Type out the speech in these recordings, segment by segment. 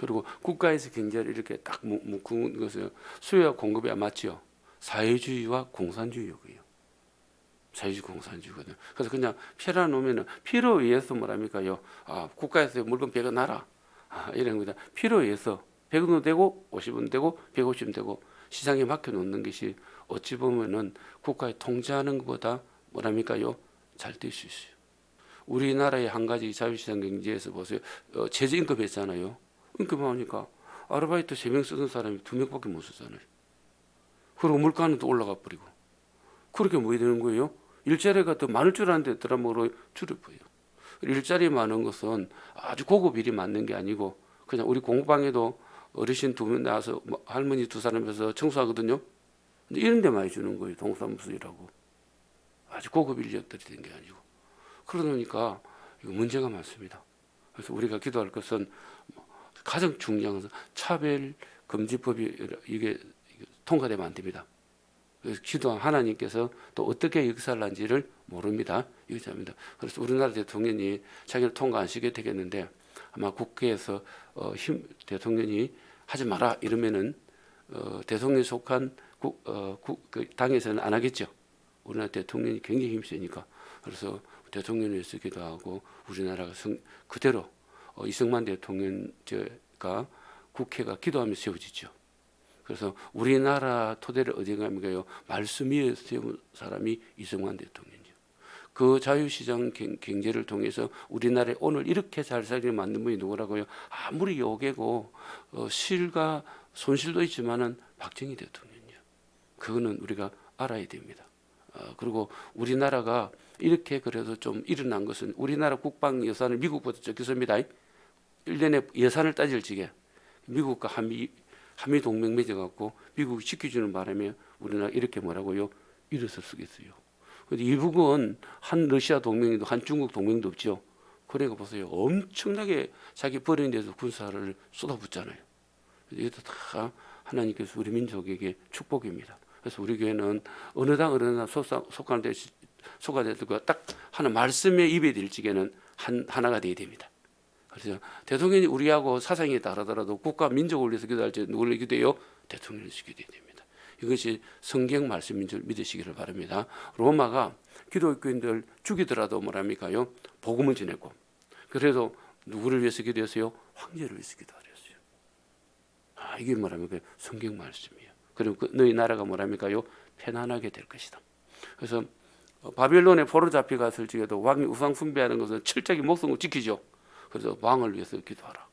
그리고 국가에서 경제를 이렇게 딱 묶은 것은 수요와 공급이 안 맞지요. 사회주의와 공산주의고요. 사회주의 공산주의거든요. 그래서 그냥 피라 놓으면은 피로 의해서 뭐랍니까요? 국가에서 물건 100원 나라 이런 거다. 피로 의해서 100원도 되고 50원 되고 150원 되고 시장에 맡겨 놓는 것이 어찌 보면은 국가에 통제하는 것보다 뭐랍니까요? 잘 될 수 있어요. 우리나라의 한 가지 자유시장 경제에서 보세요. 최저임금 했잖아요. 임금 하니까 아르바이트 3명 쓰던 사람이 2명밖에 못 쓰잖아요. 그리고 물가는 또 올라가 버리고. 그렇게 뭐 되는 거예요? 일자리가 더 많을 줄 아는데 드라마로 줄여버려요. 일자리 많은 것은 아주 고급 일이 맞는 게 아니고 그냥 우리 공방에도 어르신 2명 나와서 할머니 2사람에서 청소하거든요. 근데 이런 데 많이 주는 거예요. 동사무소 일하고. 아주 고급 인력들이 된 게 아니고. 그러다 보니까 이거 문제가 많습니다. 그래서 우리가 기도할 것은 가장 중요한 것은 차별금지법이 이게 통과되면 안 됩니다. 그래서 기도한 하나님께서 또 어떻게 역사를 한지를 모릅니다. 유지합니다. 그래서 우리나라 대통령이 자기를 통과 안 시게 되겠는데 아마 국회에서 대통령이 하지 마라 이러면은 대통령에 속한 그 당에서는 안 하겠죠. 우리나라 대통령이 굉장히 힘세니까. 그래서 대통령을 위해서 기도하고 우리나라가 그대로 이승만 대통령과 국회가 기도하며 세워지죠. 그래서 우리나라 토대를 어디에 갑니까요? 말씀 위에 세운 사람이 이승만 대통령이죠. 그 자유시장 경제를 통해서 우리나라에 오늘 이렇게 잘 살기를 만든 분이 누구라고요? 아무리 요괴고 실과 손실도 있지만은 박정희 대통령이요. 그거는 우리가 알아야 됩니다. 그리고 우리나라가 이렇게 그래도 좀 일어난 것은 우리나라 국방 예산을 미국보다 적겠습니다. 1년에 예산을 따질 적에 미국과 한미 동맹 맺어갖고 미국이 지켜주는 바람에 우리나라 이렇게 뭐라고요? 일어설 쓰겠어요. 근데 이북은 한 러시아 동맹도 한 중국 동맹도 없죠. 그러니까 보세요. 엄청나게 자기 버리는 데서 군사를 쏟아붓잖아요. 이것도 다 하나님께서 우리 민족에게 축복입니다. 그래서 우리 교회는 어느 당 속하는 데 속아들고 딱 하는 말씀에 입에 들지게는 하나가 되어야 됩니다. 그래서 대통령이 우리하고 사상이 다르더라도 국가 민족을 위해서 기도할 때 누구를 기도해요? 대통령을 위해서 기도해야 됩니다. 이것이 성경 말씀인 줄 믿으시기를 바랍니다. 로마가 기독교인들 죽이더라도 뭐랍니까요? 복음을 전했고 그래도 누구를 위해서 기도했어요? 황제를 위해서 기도하랬어요. 이게 뭐랍니까? 성경 말씀이에요. 그리고 너희 나라가 뭐랍니까요? 편안하게 될 것이다. 그래서 바빌론에 포로 잡혀갔을 적에도 왕이 우상 숭배하는 것은 철저히 목숨을 지키죠. 그래서 왕을 위해서 기도하라.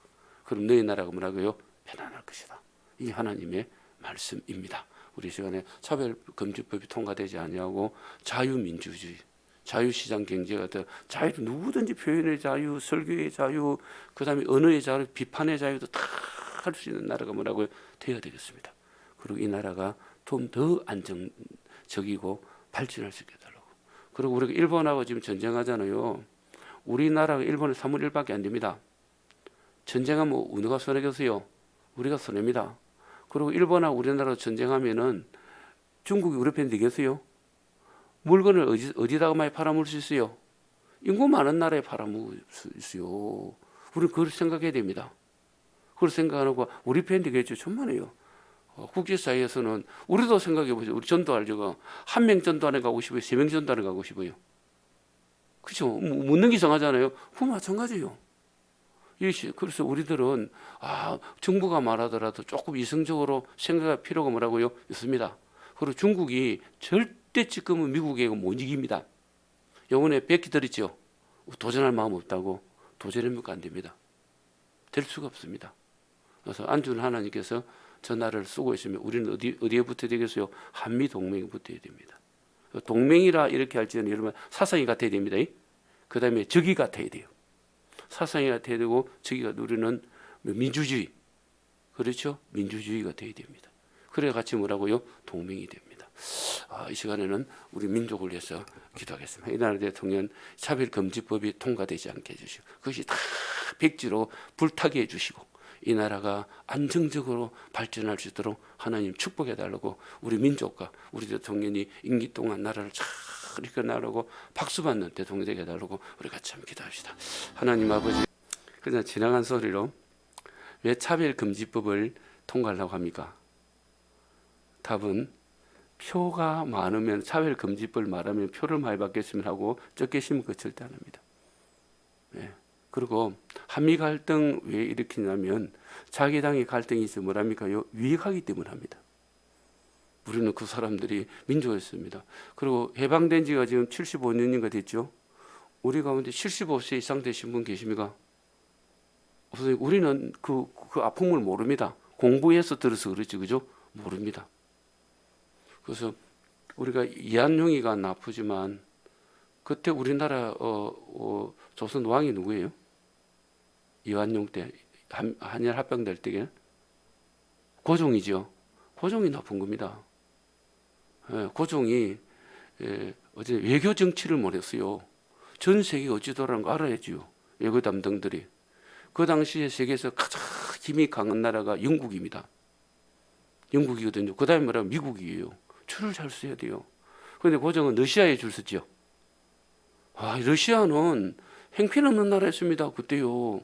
그럼 너희 나라가 뭐라고요? 편안할 것이다. 이 하나님의 말씀입니다. 우리 시간에 차별금지법이 통과되지 아니하고 자유민주주의, 자유시장 경제가 더 자유, 누구든지 표현의 자유, 설교의 자유, 그다음에 언어의 자유, 비판의 자유도 다 할 수 있는 나라가 뭐라고요? 되어야 되겠습니다. 그리고 이 나라가 좀 더 안정적이고 발전할 수 있게 해달라고. 그리고 우리가 일본하고 지금 전쟁하잖아요. 우리나라가 일본은 3분 1밖에 안 됩니다. 전쟁하면 누가 손해겠어요? 우리가 손해입니다. 그리고 일본하고 우리나라 전쟁하면은 중국이 우리 편 되겠어요? 물건을 어디다가 많이 팔아먹을 수 있어요? 인구 많은 나라에 팔아먹을 수 있어요. 우리는 그걸 생각해야 됩니다. 그걸 생각하고 우리 편 되겠죠. 천만에요. 국제사회에서는 우리도 생각해 보세요. 우리 전도할 적은 한 명 전도하러 가고 싶어요? 3명 전도하러 가고 싶어요? 그렇죠. 묻는 게 이상하잖아요. 그건 마찬가지예요. 그래서 우리들은 정부가 말하더라도 조금 이성적으로 생각할 필요가 뭐라고요? 있습니다. 그리고 중국이 절대 지금은 미국에 못 이깁니다. 요번에 백기 들었죠. 도전할 마음 없다고. 도전해보니까 안 됩니다. 될 수가 없습니다. 그래서 안주는 하나님께서 전화를 쓰고 있으면 우리는 어디에 붙어야 되겠어요? 한미 동맹에 붙어야 됩니다. 동맹이라 이렇게 할지는 여러분 사상이 같아야 됩니다. 그 다음에 적이 같아야 돼요. 사상이 같아야 되고 적이가 누리는 민주주의, 그렇죠? 민주주의가 돼야 됩니다. 그래 같이 뭐라고요? 동맹이 됩니다. 이 시간에는 우리 민족을 위해서 기도하겠습니다. 이 나라 대통령 차별금지법이 통과되지 않게 해주시고 그것이 다 백지로 불타게 해주시고 이 나라가 안정적으로 발전할 수 있도록 하나님 축복해달라고 우리 민족과 우리 대통령이 임기 동안 나라를 잘 이끌어 나가고 박수받는 대통령 되게 해달라고 우리 같이 한번 기도합시다. 하나님 아버지, 그냥 지나간 소리로 왜 차별금지법을 통과하려고 합니까? 답은 표가 많으면 차별금지법을 말하면 표를 많이 받겠으면 하고 적게 심은 거 절대 안 합니다. 예. 그리고 한미 갈등 왜 일으키냐면 자기 당의 갈등이 있어 뭐랍니까요? 위익하기 때문에 합니다. 우리는 그 사람들이 민주화였습니다. 그리고 해방된 지가 지금 75년인가 됐죠. 우리 가운데 75세 이상 되신 분 계십니까? 없어요. 우리는 그 아픔을 모릅니다. 공부해서 들어서 그렇지, 그죠? 모릅니다. 그래서 우리가 이한용이가 나쁘지만 그때 우리나라 조선 왕이 누구예요? 이완용 때 한일 합병될 때에 고종이죠. 고종이 나쁜 겁니다. 고종이 어제 외교 정치를 못했어요. 전 세계가 어찌더라는 거 알아야지요. 외교 담당들이. 그 당시에 세계에서 가장 힘이 강한 나라가 영국입니다. 영국이거든요. 그 다음에 뭐라 미국이에요. 줄을 잘 써야 돼요. 그런데 고종은 러시아에 줄 섰죠. 러시아는 행편없는 나라였습니다. 그때요.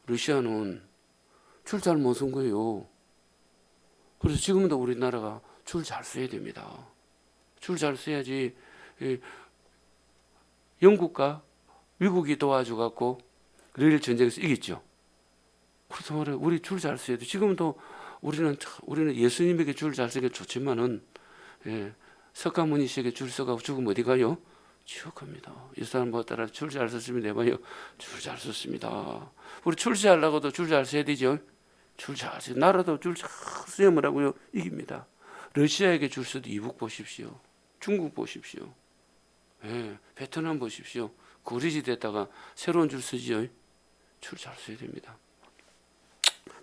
러시아는 줄 잘 못 쓴 거예요. 그래서 지금도 우리나라가 줄 잘 써야 됩니다. 줄 잘 써야지. 영국과 미국이 도와줘갖고 러일 전쟁에서 이겼죠. 그래서 말해 우리 줄 잘 써야 돼. 지금도 우리는 예수님에게 줄 잘 쓰는 게 좋지만은 석가모니 씨에게 줄 서가고 죽으면 어디 가요? 지옥 갑니다. 이 사람 뭐 따라 줄 잘 썼으면 내봐요. 줄 잘 썼습니다. 우리 출세하려고도 줄 잘 써야 되죠. 줄 잘 써야 나라도 줄 잘 써야 뭐라고요? 이깁니다. 러시아에게 줄 서도 이북 보십시오. 중국 보십시오. 베트남 보십시오. 고리지대다가 새로운 줄 서지요. 줄 잘 써야 됩니다.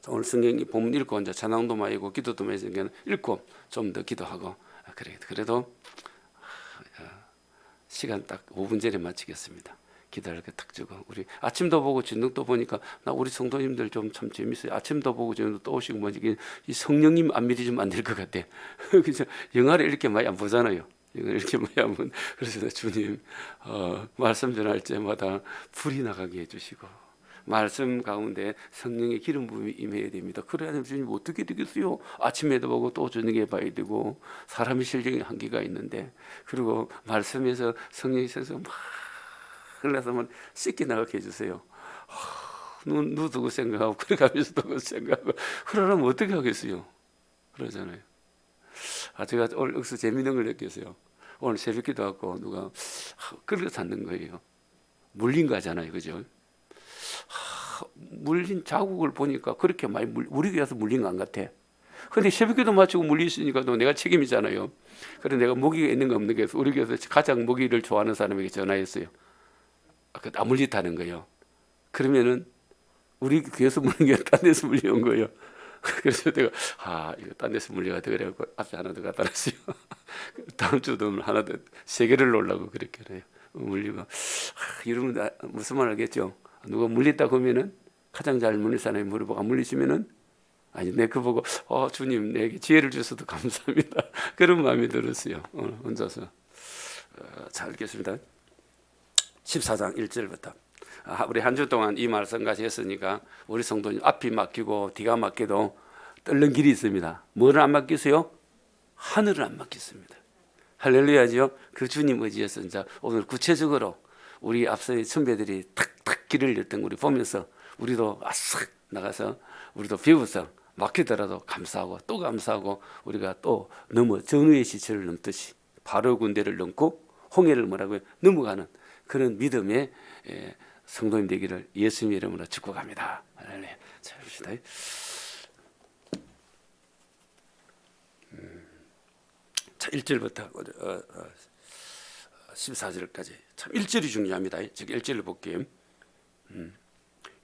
자, 오늘 성경 본문 읽고 이제 찬양도 많이 읽고 기도도 많이 읽고 좀 더 기도하고 그래도 시간 딱 5분 전에 마치겠습니다. 기도할 게 딱 적어. 우리 아침도 보고 진동도 보니까 나 우리 성도님들 좀 참 재밌어요. 아침도 보고 저녁도 또 오시고 뭐 이 성령님 안 믿으시면 안 될 것 같아. 그래서 영화를 이렇게 많이 안 보잖아요. 이렇게 많이 안 보. 그래서 주님 말씀 전할 때마다 불이 나가게 해주시고 말씀 가운데 성령의 기름 부음이 임해야 됩니다. 그래야 주님 어떻게 되겠어요? 아침에도 보고 또 저녁에 봐야 되고 사람의 실력이 한계가 있는데 그리고 말씀에서 성령이 생성 막 흘러서 한번 씻겨 나가게 해주세요. 누구 생각하고 그래가면서 누구 생각하고 그러려면 어떻게 하겠어요? 그러잖아요. 제가 오늘 여기서 재미있는 걸 느꼈어요. 오늘 새벽기도 하고 누가 그렇게 찾는 거예요. 물린 거잖아요, 그죠? 물린 자국을 보니까 그렇게 많이 우리 교회에서 물린 거 안 같아. 근데 새벽기도 마치고 물리시니까 내가 책임이잖아요. 그래서 내가 모기가 있는 거 없는 게 우리 교회에서 가장 모기를 좋아하는 사람에게 전화했어요. 안 물리다는 거예요. 그러면은 우리 교회에서 물린 게 딴 데서 물려온 거예요. 그래서 내가 이거 딴 데서 물려가다 그래갖고 앞에 하나 더 갖다 놨어요. 다음 주도 하나 더 3개를 놓으려고 그렇게 해요. 물리고 이러면 무슨 말 알겠죠? 누가 물렸다 그러면은 가장 잘 물린 사람이 물어보고 안 물리시면은 아니 내 그 보고 주님 내게 지혜를 주셔도 감사합니다. 그런 마음이 들었어요. 오늘 혼자서 잘 읽겠습니다. 14장 1절부터 우리 한 주 동안 이 말씀까지 했으니까 우리 성도님 앞이 막히고 뒤가 막혀도 뚫는 길이 있습니다. 뭐를 안 막히세요? 하늘을 안 막혔습니다. 할렐루야죠. 그 주님 의지에서 이제 오늘 구체적으로 우리 앞서 선배들이 탁탁 길을 열던 우리 보면서 우리도 아싹 나가서 우리도 배워서 막히더라도 감사하고 또 감사하고 우리가 또 넘어 전우의 시체를 넘듯이 바로 군대를 넘고 홍해를 뭐라고요? 넘어가는 그런 믿음의 성도님 되기를 예수님 이름으로 축복합니다. 할렐루야. 자, 봅시다. 1절부터 14절까지 참 1절이 중요합니다. 즉 1절을 볼게요.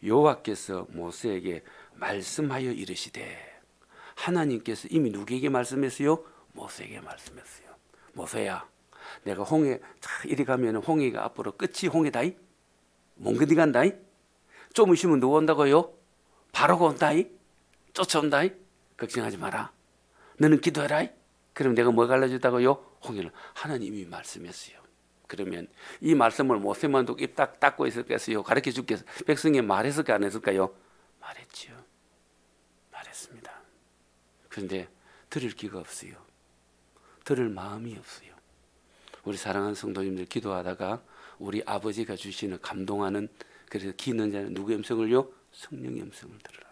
여호와께서 모세에게 말씀하여 이르시되 하나님께서 이미 누구에게 말씀했어요? 모세에게 말씀했어요. 모세야 내가 홍해 이리 가면 홍해가 앞으로 끝이 홍해다이 못 건너간다이 좀 있으면 누가 온다고요? 바로가 온다이 쫓아온다이 걱정하지 마라. 너는 기도해라. 그럼 내가 뭐 갈라주다고요? 홍해를 하나님이 말씀했어요. 그러면 이 말씀을 모세만 두고 입 딱 닫고 있었겠어요? 가르쳐 줄겠어요? 백성이 말했을까 안 했을까요? 말했지요. 있습니다. 그런데 들을 귀가 없어요. 들을 마음이 없어요. 우리 사랑하는 성도님들 기도하다가 우리 아버지가 주시는 감동하는, 그래서 귀 있는 자는 누구의 음성을요? 성령의 음성을 들으라.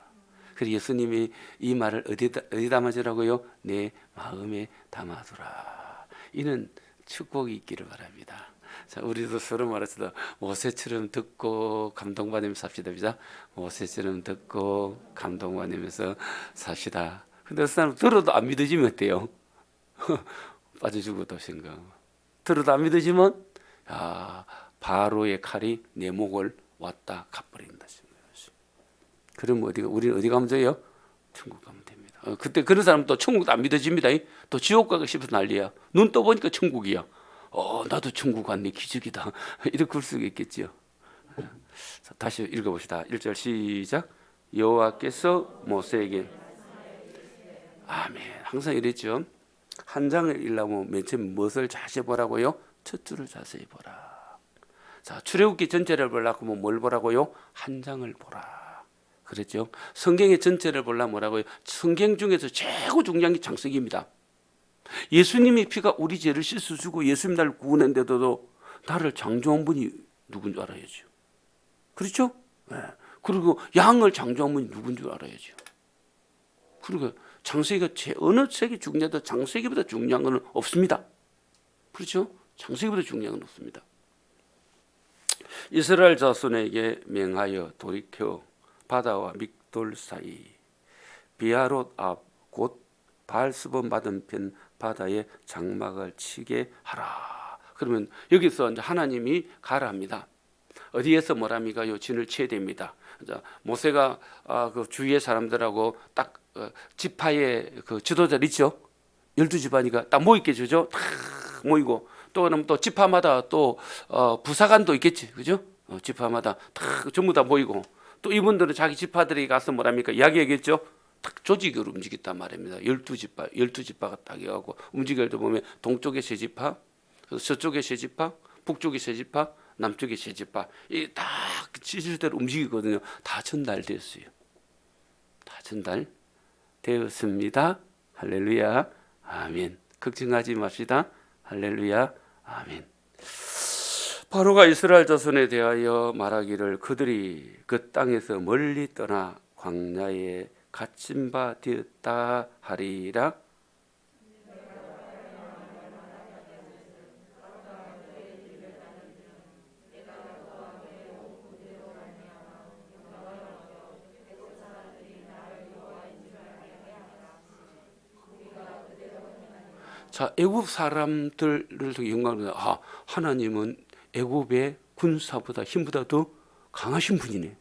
그래서 예수님이 이 말을 어디다 담아주라고요? 내 마음에 담아두라. 이는 축복이 있기를 바랍니다. 자, 우리도 서로 말해서 모세처럼 듣고 감동받으면서 삽시다. 모세처럼 듣고 감동받으면서 삽시다. 근데 그 사람 들어도 안 믿어지면 어때요? 빠져 죽어도 생각. 들어도 안 믿어지면 바로의 칼이 내 목을 왔다 갚버린다. 그러면 우리는 어디 가면 돼요? 천국 가면 됩니다. 그때 그런 사람 또 천국도 안 믿어집니다. 또 지옥 가고 싶어서 난리야. 눈 떠보니까 천국이야. 나도 천국 갔네, 기적이다. 이렇게 볼 수가 있겠죠. 자, 다시 읽어봅시다. 1절 시작. 여호와께서 모세에게, 아멘. 항상 이랬죠. 한 장을 읽려면 맨 처음 무엇을 자세히 보라고요? 첫 줄을 자세히 보라. 자, 출애굽기 전체를 보려고 하면 뭘 보라고요? 한 장을 보라. 그랬죠. 성경의 전체를 보려면 뭐라고요? 성경 중에서 최고 중요한 게 창세기입니다. 예수님의 피가 우리 죄를 씻어주고 예수님 나를 구원했는데도 나를 창조한 분이 누군 줄 알아야죠. 그렇죠? 네. 그리고 양을 창조한 분이 누군 줄 알아야죠. 그리고 창세기가 어느 책이 중요하다, 창세기보다 중요한 건 없습니다. 그렇죠? 창세기보다 중요한 건 없습니다. 이스라엘 자손에게 명하여 돌이켜 바다와 믹돌 사이 비아롯 앞 곧 바알스본 맞은편 바다에 장막을 치게 하라. 그러면 여기서 이제 하나님이 가라 합니다. 어디에서 뭐랍니까? 요 진을 쳐야 됩니다. 모세가 그 주위의 사람들하고 딱 지파의 그 지도자들 있죠. 12지파니까 딱 모이게 주죠. 다 모이고 또 그럼 또 지파마다 또 부사관도 있겠지, 그죠? 지파마다 다 전부 다 모이고 또 이분들은 자기 지파들이 가서 뭐랍니까? 이야기하겠죠. 딱 조직으로 움직였단 말입니다. 12지파가 딱 해가지고 움직일 때 보면 동쪽에 세 지파, 서쪽에 세 지파, 북쪽에 세 지파, 남쪽에 세 지파, 이딱 지질대로 움직이거든요. 다 전달됐어요. 다 전달되었습니다. 할렐루야, 아멘. 걱정하지 맙시다. 할렐루야, 아멘. 바로가 이스라엘 자손에 대하여 말하기를 그들이 그 땅에서 멀리 떠나 광야에 갇힌 바 되었다 하리라. 자, 애굽 사람들을 영광을 하나님은 애굽의 군사보다 힘보다 더 강하신 분이네.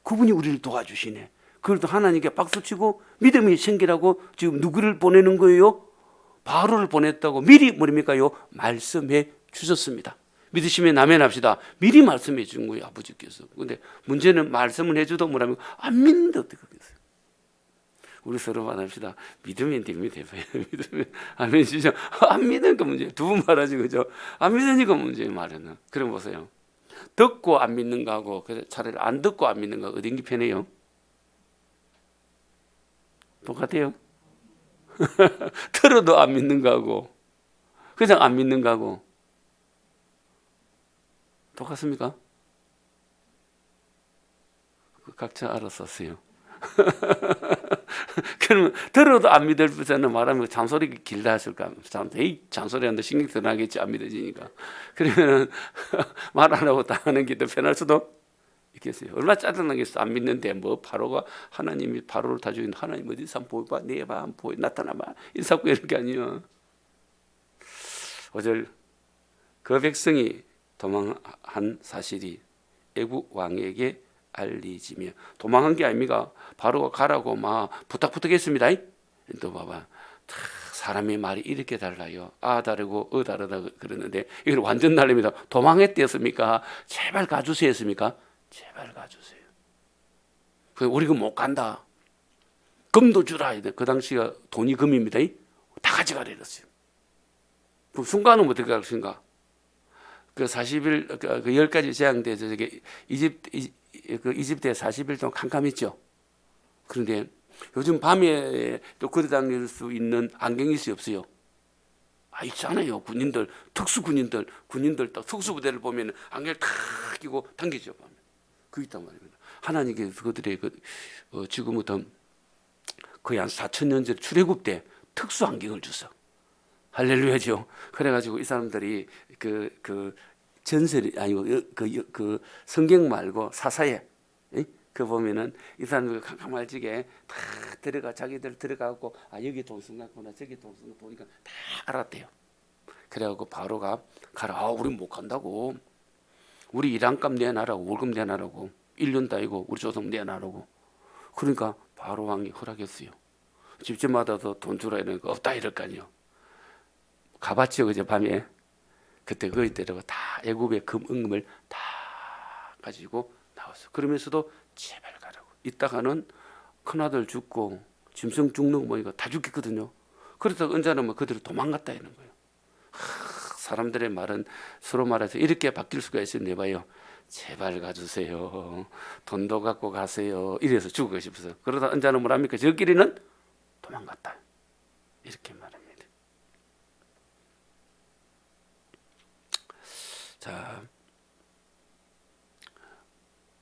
그분이 우리를 도와주시네. 그래도 하나님께 박수치고 믿음이 생기라고 지금 누구를 보내는 거예요? 바로를 보냈다고 미리 뭐랍니까요? 말씀해 주셨습니다. 믿으시면 아멘 합시다. 미리 말씀해 준 거예요, 아버지께서. 근데 문제는 말씀을 해줘도 뭐라면 안 믿는데 어떻게 하겠어요? 우리 서로 말합시다. 믿으면 됩니다. 믿으면 아멘 주죠. 안 믿으니까 문제. 두 분 말하지, 그죠? 안 믿으니까 문제 말이는. 그럼 보세요. 듣고 안 믿는 거하고 차라리 안 듣고 안 믿는 거 어딘 게 편해요? 똑같아요. 들어도 안 믿는 거하고 그냥 안 믿는 거하고 똑같습니까? 각자 알아서 하세요. 그러면 들어도 안 믿을 때는 말하면 잔소리 길다 하실까? 잔소리한테 신경 더 나겠지, 안 믿어지니까. 그러면 말 안 하고 다 하는 게 더 편할 수도 있겠어요. 얼마나 짜증나겠어. 안 믿는데 뭐 바로가 하나님이 바로를 다 죽인 하나님 어디서 한번 보여봐, 내봐, 한번 보여, 나타나봐. 인사고 이런 게 아니야. 5절 그 백성이 도망한 사실이 애굽 왕에게 알리지며 도망한 게 아닙니까? 바로가 가라고 막 부탁했습니다. 또 봐봐. 사람의 말이 이렇게 달라요. 다르고 다르다 그러는데 이건 완전 다릅니다. 도망했대였습니까? 제발 가주세요 했습니까? 제발 가주세요. 우리가 못 간다. 금도 주라. 그 당시가 돈이 금입니다. 다 가져가라 이랬어요. 그 순간은 어떻게 할 것인가? 그 40일 그 10가지 재앙돼서 이집트에 40일 동안 캄캄했죠. 그런데 요즘 밤에 또 걸어 다닐 수 있는 안경이 있어요, 없어요? 있잖아요. 군인들, 군인들 딱 특수부대를 보면 안경을 탁 끼고 당기죠. 밤에. 그게 있단 말입니다. 하나님께서 그들의 지금부터 거의 한 4,000년 전 출애굽 때 특수 안경을 주서 할렐루야죠. 그래가지고 이 사람들이 그 전설이 아니고 그 성경 말고 사사에 그 보면은 이 사람들 캄캄할지게 다 자기들 들어가고 여기 동성 같구나 저기 동성 보니까 다 알았대요. 그래갖고 바로가 가라. 우리 못 간다고. 우리 일한값 내놔라고 월급 내놔라고 1년 다이고 우리 조상 내놔라고. 그러니까 바로 왕이 허락했어요. 집집마다도 돈 주라 이런 거 없다 이럴 거 아니에요. 가봤죠 그제 밤에. 그때 거기 데려가 다 애굽의 금은금을 다 가지고 나왔어. 그러면서도 제발 가라고. 이따가는 큰아들 죽고 짐승 죽는 거 보니까 다 죽겠거든요. 그래서 언제는 그들이 도망갔다 이런 거예요. 사람들의 말은 서로 말해서 이렇게 바뀔 수가 있었네 봐요. 제발 가주세요. 돈도 갖고 가세요. 이래서 죽고 싶어서. 그러다 언제는 뭐랍니까? 저끼리는 도망갔다. 이렇게 말합니다. 자,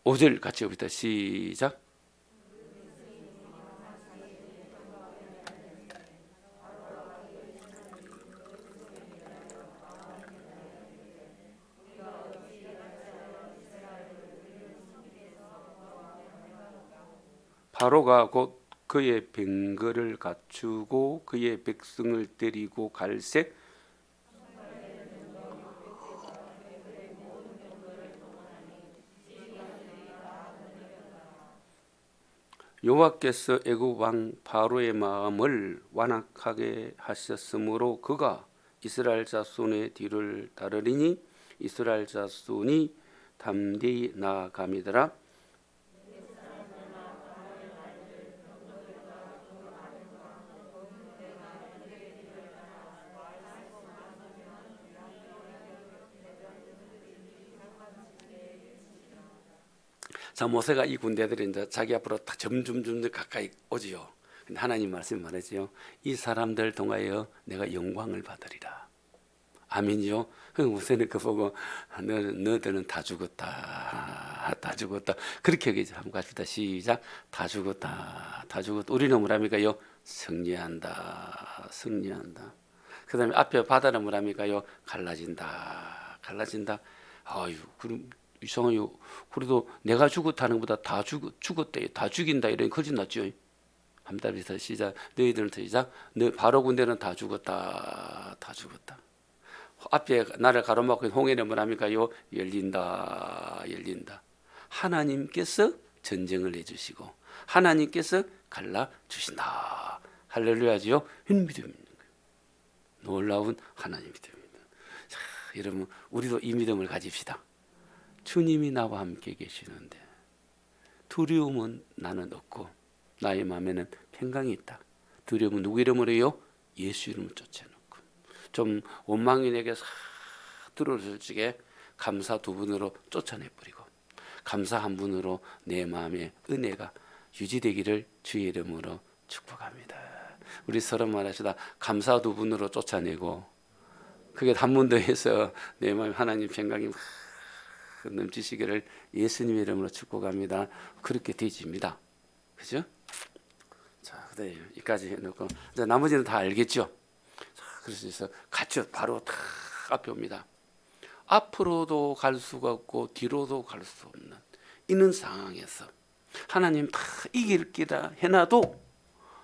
5절 같이 봅시다. 시작. 바로가 곧 그의 병거를 갖추고 그의 백성을 데리고 갈새 여호와께서 애굽 왕 바로의 마음을 완악하게 하셨으므로 그가 이스라엘 자손의 뒤를 따르리니 이스라엘 자손이 담대히 나아가미더라. 자, 모세가 이 군대들이 이제 자기 앞으로 다 점점 가까이 오지요. 근데 하나님 말씀 말하지요. 이 사람들 통하여 내가 영광을 받으리라. 아멘이요. 모세는 그 보고 너희들은 다 죽었다. 다 죽었다. 그렇게 얘기하죠. 한번 갑시다. 시작. 다 죽었다. 다 죽었다. 우리는 뭐랍니까요? 승리한다. 승리한다. 그 다음에 앞에 바다는 뭐랍니까요? 갈라진다. 갈라진다. 아유, 그럼 이상해요. 그래도 내가 죽었다는 것보다 다 죽었대. 다 죽인다. 이런 거짓 났죠. 한달에서 시작. 너희들은 시작. 바로 군대는 다 죽었다. 다 죽었다. 앞에 나를 가로막고 홍해는 뭐랍니까요? 열린다. 열린다. 하나님께서 전쟁을 해주시고 하나님께서 갈라주신다. 할렐루야지요. 이런 믿음이 있는 거예요. 놀라운 하나님 믿음입니다. 자, 여러분 우리도 이 믿음을 가집시다. 주님이 나와 함께 계시는데 두려움은 나는 없고 나의 마음에는 평강이 있다. 두려움은 누구 이름으로 해요? 예수 이름을 쫓아놓고 좀 원망인에게 싹 들어올 적에 감사 두 분으로 쫓아내버리고 감사 한 분으로 내 마음의 은혜가 유지되기를 주의 이름으로 축복합니다. 우리 서로 말합시다. 감사 두 분으로 쫓아내고 그게 한 번 더 해서 내 마음에 하나님 평강이 넘치시기를 예수님 이름으로 축복합니다. 그렇게 되집니다. 그죠? 자, 그다음에 여기까지 해놓고 이제 나머지는 다 알겠죠? 자, 그래서 같이 바로 다 앞에 옵니다. 앞으로도 갈 수가 없고 뒤로도 갈 수 없는 이런 상황에서 하나님 다 이길 기다 해놔도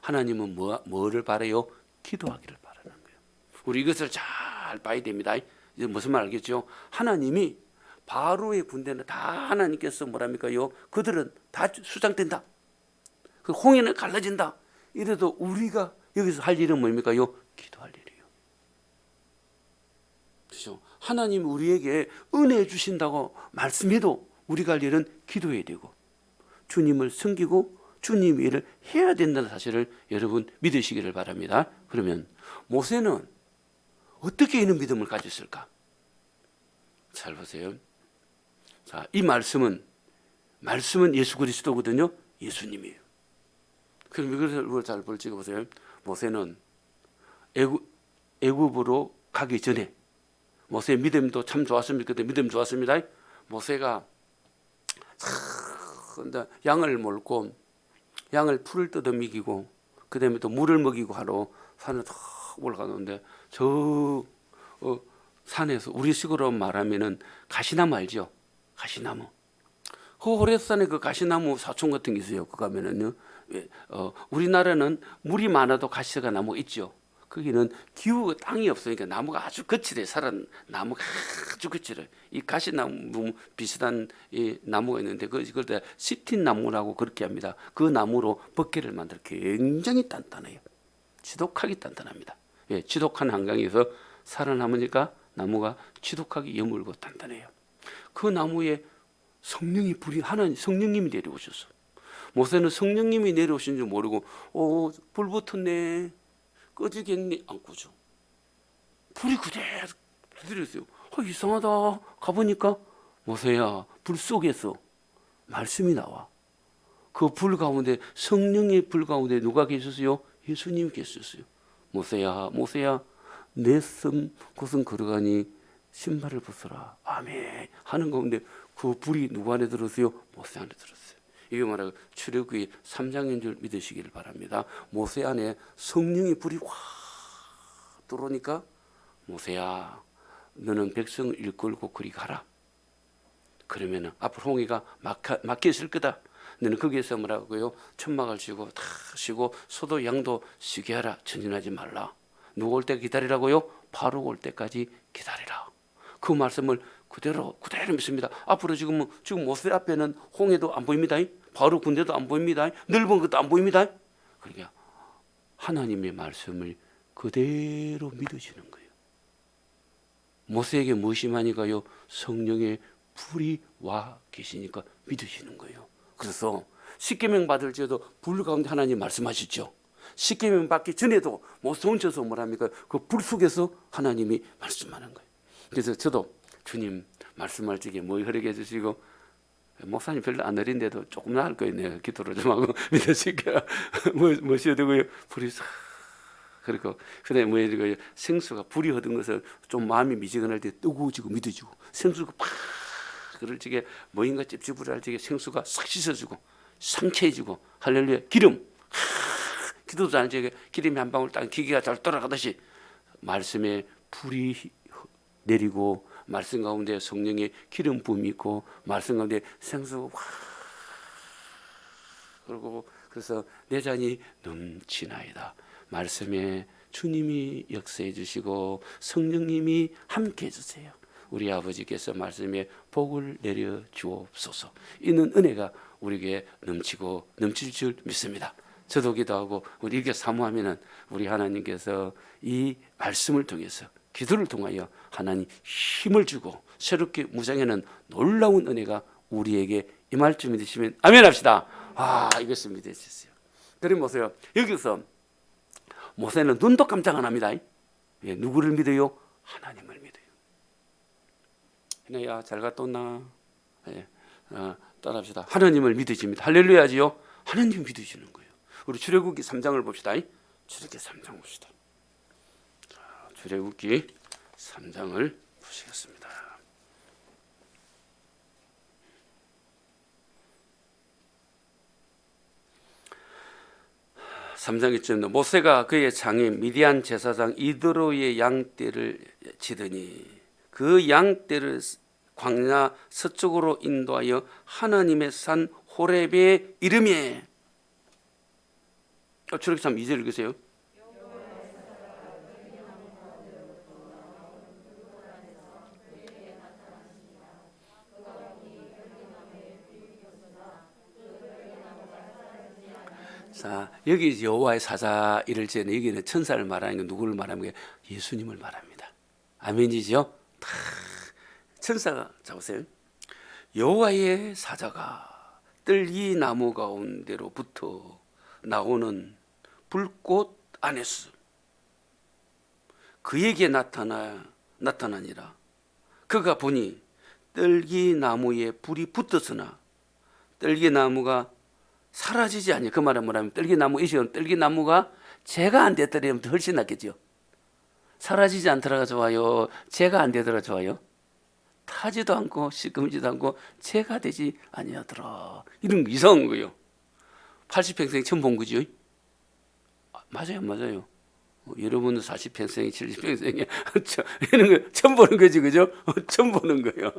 하나님은 뭐를 바라요? 기도하기를 바라는 거예요. 우리 이것을 잘 봐야 됩니다. 이제 무슨 말 알겠죠? 하나님이 바로의 군대는 다 하나님께서 뭐랍니까요? 그들은 다 수장된다. 그 홍해는 갈라진다. 이래도 우리가 여기서 할 일은 뭡니까요? 기도할 일이에요. 그렇죠? 하나님 우리에게 은혜 주신다고 말씀해도 우리가 할 일은 기도해야 되고 주님을 섬기고 주님 일을 해야 된다는 사실을 여러분 믿으시기를 바랍니다. 그러면 모세는 어떻게 이런 믿음을 가졌을까? 잘 보세요. 자, 이 말씀은 예수 그리스도거든요. 예수님이에요. 그럼 이걸 잘 찍어보세요. 모세는 애굽으로 가기 전에 모세의 믿음도 참 좋았습니다. 그때 믿음 좋았습니다. 모세가 양을 몰고 양을 풀을 뜯어 먹이고 그 다음에 또 물을 먹이고 하러 산을 탁 올라가는데 저 산에서 우리식으로 말하면은 가시나무 알죠? 가시나무. 그 호레산에 그 가시나무 사촌 같은 게 있어요. 그 가면은요. 우리나라는 물이 많아도 가시가 나무 있죠. 거기는 기후 땅이 없으니까 나무가 아주 거칠해. 살은 나무가 아주 거칠해. 이 가시나무 비슷한 이 나무가 있는데 그걸 다 시틴 나무라고 그렇게 합니다. 그 나무로 덮개를 만들어 굉장히 단단해요. 지독하게 단단합니다. 예, 지독한 환경에서 살아남으니까 나무가 지독하게 여물고 단단해요. 그 나무에 성령이 불이 하나님 성령님이 내려오셨어. 모세는 성령님이 내려오신 줄 모르고 불 붙었네. 꺼지겠니? 안 꺼져. 불이 그대로 있어요. 이상하다. 가보니까 모세야 불 속에서 말씀이 나와. 그 불 가운데 성령의 불 가운데 누가 계셨어요? 예수님이 계셨어요. 모세야 모세야 내 곳은 걸어가니 신발을 벗어라. 아멘 하는 가운데 그 불이 누구 안에 들었어요? 모세 안에 들었어요. 이게 말하고 출애굽기 3장인 줄 믿으시기를 바랍니다. 모세 안에 성령의 불이 확 들어오니까 모세야 너는 백성을 이끌고 그리 가라. 그러면은 앞으로 홍해가 막혀 있을 거다. 너는 거기에서 뭐라고요? 천막을 쥐고 다 쉬고 소도 양도 쉬게 하라. 전진하지 말라. 누구 올 때 기다리라고요? 바로 올 때까지 기다리라. 그 말씀을 그대로 믿습니다. 앞으로 지금 모세 앞에는 홍해도 안 보입니다. 바로 군대도 안 보입니다. 넓은 것도 안 보입니다. 그러니까 하나님의 말씀을 그대로 믿어지는 거예요. 모세에게 무엇이 많이가요? 성령의 불이 와 계시니까 믿으시는 거예요. 그래서 십계명 받을 때도 불 가운데 하나님 말씀하셨죠. 십계명 받기 전에도 모세 얹혀서 뭐랍니까? 그 불 속에서 하나님이 말씀하는 거예요. 그래서 저도 주님 말씀할 적에 뭐 흐르게 해주시고 목사님 별로 안 어린데도 조금 나을 거예요. 내가 기도를 좀 하고 믿으시게 뭐 쉬어야 되고요. 불이 싹 그리고 그다음에 뭐 이러고요. 생수가 불이 얻은 것을 좀 마음이 미지근할 때 뜨거워지고 믿어지고 생수가 팍 그럴 적에 뭐인가 찝찝할 적에 생수가 싹 씻어주고 상쾌해지고 할렐루야 기름 기도도 안 적에 기름이 한 방울 딱 기계가 잘 돌아가듯이 말씀에 불이 내리고 말씀 가운데 성령의 기름 부음이 있고 말씀 가운데 생수가 확 그리고 그래서 내 잔이 넘치나이다. 말씀에 주님이 역사해 주시고 성령님이 함께 해주세요. 우리 아버지께서 말씀에 복을 내려 주옵소서. 이는 은혜가 우리에게 넘치고 넘칠 줄 믿습니다. 저도 기도하고 우리 이렇게 사모하면은 우리 하나님께서 이 말씀을 통해서 기도를 통하여 하나님 힘을 주고 새롭게 무장하는 놀라운 은혜가 우리에게 임할 줄 믿으시면 아멘 합시다. 이것을 믿으셨어요. 그럼 보세요. 여기서 모세는 눈도 깜짝 안 합니다. 예, 누구를 믿어요? 하나님을 믿어요. 현아야 잘 갔다 온나? 예, 따라합시다. 하나님을 믿으십니다. 할렐루야지요. 하나님 믿으시는 거예요. 우리 출애굽기 3장을 봅시다. 출애굽기 3장 봅시다. 자, 출애굽기 3장을 보시겠습니다. 3장 1절입니다. 모세가 그의 장인 미디안 제사장 이드로의 양떼를 치더니 그 양떼를 광야 서쪽으로 인도하여 하나님의 산 호렙에 이르매. 출애굽기 3 2절 읽으세요. 자, 여기 여호와의 사자 이럴 때는 여기는 천사를 말하는 게 누구를 말하는 게 예수님을 말합니다. 아멘이죠? 천사가 잡으세요. 여호와의 사자가 뜰기 나무 가운데로부터 나오는 불꽃 안에서 그에게 나타나니라. 그가 보니 뜰기 나무에 불이 붙었으나 뜰기 나무가 사라지지 않냐. 그 말은 뭐냐면 뜰기나무, 이 시간 뜰기나무가 재가 안 됐더라면 훨씬 낫겠죠. 사라지지 않더라가 좋아요, 재가 안 되더라 좋아요? 타지도 않고 시금지도 않고 재가 되지 아니하더라. 이런 거 이상한 거예요. 80평생 처음 본 거죠. 맞아요, 맞아요. 여러분은 40평생이 70평생이 이런 거 처음 보는 거지, 그죠? 처음 보는 거예요.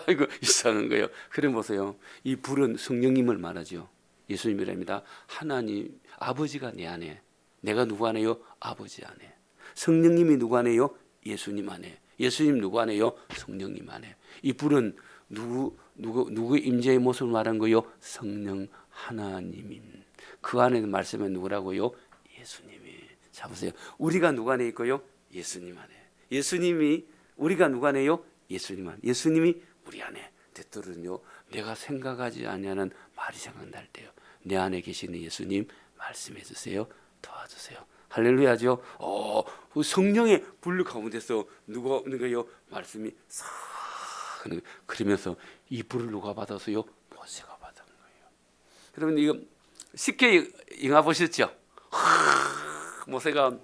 아이고 이상한 거예요. 그래 보세요. 이 불은 성령님을 말하죠. 예수님이랍니다. 하나님 아버지가 내 안에, 내가 누구 안에요? 아버지 안에. 성령님이 누구 안에요? 예수님 안에. 예수님 누구 안에요? 성령님 안에. 이 불은 누구의 임재의 모습을 말한 거요? 성령 하나님인. 그 안에 말씀은 누구라고요? 예수님이. 자 보세요. 우리가 누구 안에 있고요? 예수님 안에. 예수님이 우리가 누구 안에요? 예수님 안에. 예수님이 우리 안에. 때때로는요, 내가 생각하지 아니하는 말이 생각날 때요, 내 안에 계시는 예수님 말씀해 주세요. 도와주세요. 할렐루야죠. 성령의 불 가운데서 누가요? 말씀이 싹 그러면서 이 불을 누가 받아서요? 모세가 받은 거예요. 그러면 이거 쉽게 영화 보셨죠? 모세가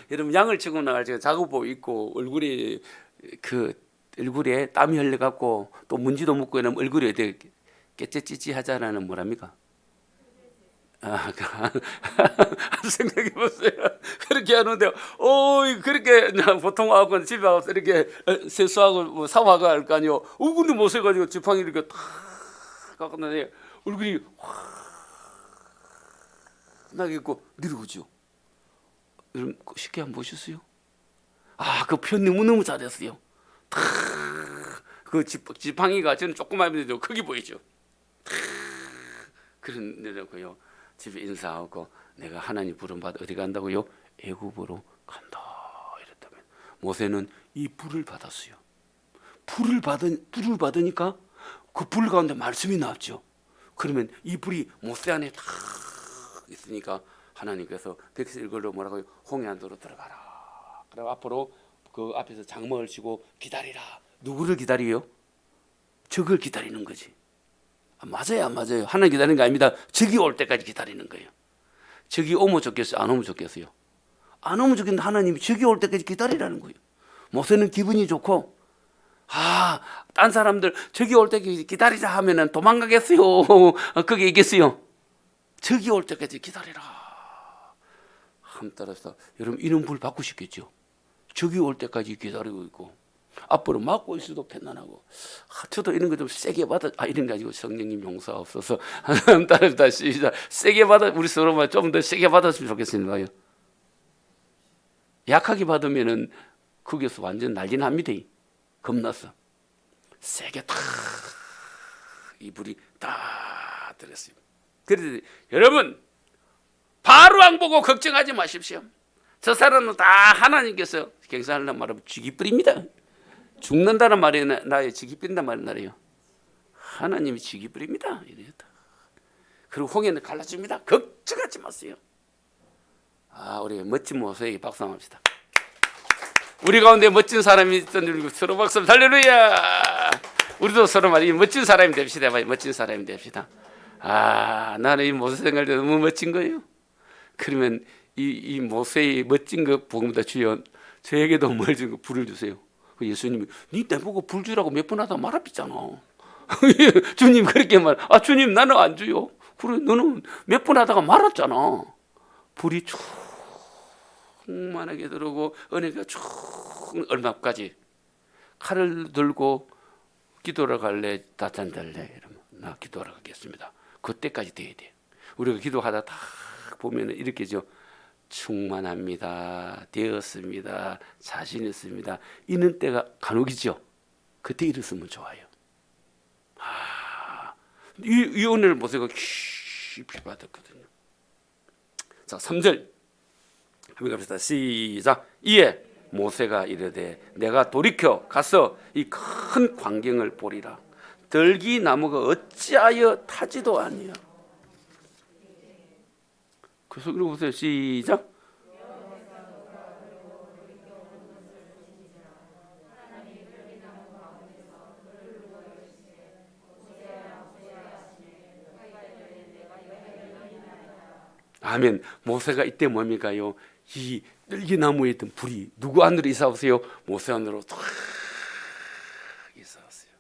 여러분 양을 치고 나갈 때 작업복 입고 얼굴에 땀이 흘려갖고 또 문지도 묻고 이러면 얼굴이 되게 깨째찌찌하잖아는 뭐랍니까? 생각해 보세요. 그렇게 하는데, 그렇게 보통 하고 집에 와서 이렇게 세수하고 뭐 샤워하고 할 거 아니요. 근데 모세가지고 지팡이 이렇게 탁 깎았는데 얼굴이 환하게 있고 늙어죠. 여러분 쉽게 한번 보셨어요? 그 표현 너무너무 잘했어요. 그 지팡이가 저는 조그만 해도 크게 보이죠. 그런 데고요. 집에 인사하고 내가 하나님 부름받아 어디 간다고요? 애굽으로 간다 이랬다면, 모세는 이 불을 받았어요. 불을 받으니까 그 불 가운데 말씀이 나왔죠. 그러면 이 불이 모세 안에 다 있으니까 하나님께서 백성 일걸로 뭐라고요? 홍해 안으로 들어가라. 그리고 앞으로 그 앞에서 장막을 치고 기다리라. 누구를 기다려요? 적을 기다리는 거지. 맞아요, 안 맞아요? 하나님 기다리는 게 아닙니다. 적이 올 때까지 기다리는 거예요. 적이 오면 좋겠어요? 안 오면 좋겠어요? 안 오면 좋겠는데 하나님이 적이 올 때까지 기다리라는 거예요. 모세는 기분이 좋고, 딴 사람들 적이 올 때까지 기다리자 하면은 도망가겠어요? 그게 있겠어요? 적이 올 때까지 기다리라. 따라서 여러분 이런 불 받고 싶겠죠? 적이 올 때까지 기다리고 있고 앞으로 막고 있어도 편안하고, 저도 이런 거 좀 세게 받아, 이런 거 가지고 성령님 용서하옵소서. 따라서 시작. 세게 받아, 우리 서로만 좀 더 세게 받았으면 좋겠습니다. 약하게 받으면은 거기서 완전 난리 납니다. 겁나서 세게 탁 이 불이 다 들었어요. 그래서 여러분 바로 안 보고 걱정하지 마십시오. 저 사람은 다 하나님께서 경사하려는 말하면 죽이 뿌립니다. 죽는다는 말이 나요? 죽이 뿌린다는 말이 나요? 하나님이 죽이 뿌립니다. 그리고 홍해는 갈라줍니다. 걱정하지 마세요. 우리 멋진 모세에게 박수 한번 합시다. 우리 가운데 멋진 사람이 있던 줄 서로 박수. 할렐루야. 우리도 서로 말이 멋진 사람이 됩시다. 멋진 사람이 됩시다. 나는 이 모세 생활 때 너무 멋진 거예요. 그러면 이 모세의 멋진 거 복음보다 주여 저에게도 멀진 거 불을 주세요. 예수님이 니 내보고 불 주라고 몇 번 하다 말았잖아. 주님 그렇게 주님 나는 안 주요. 그래 너는 몇 번 하다가 말았잖아. 불이 충만하게 들어오고 은혜가 얼마까지. 칼을 들고 기도하러 갈래? 다짠달래? 이러면 나 기도하러 가겠습니다. 그때까지 돼야 돼. 우리가 기도하다 다 보면 이렇게죠. 충만합니다. 되었습니다. 자신 있습니다. 이런 때가 간혹이죠. 그때 일었으면 좋아요. 이 은혜를 모세가 깊이 받았거든요. 자, 3절 한번 갑시다. 시작. 이에 모세가 이르되 내가 돌이켜 가서 이 큰 광경을 보리라. 들기나무가 어찌하여 타지도 아니야. 그래서 읽어보세요. 시작. 아멘. 모세가 이때 뭡니까요? 이 늘기나무에 있던 불이 누구 안으로 이사 오세요? 모세 안으로 탁 이사 왔어요.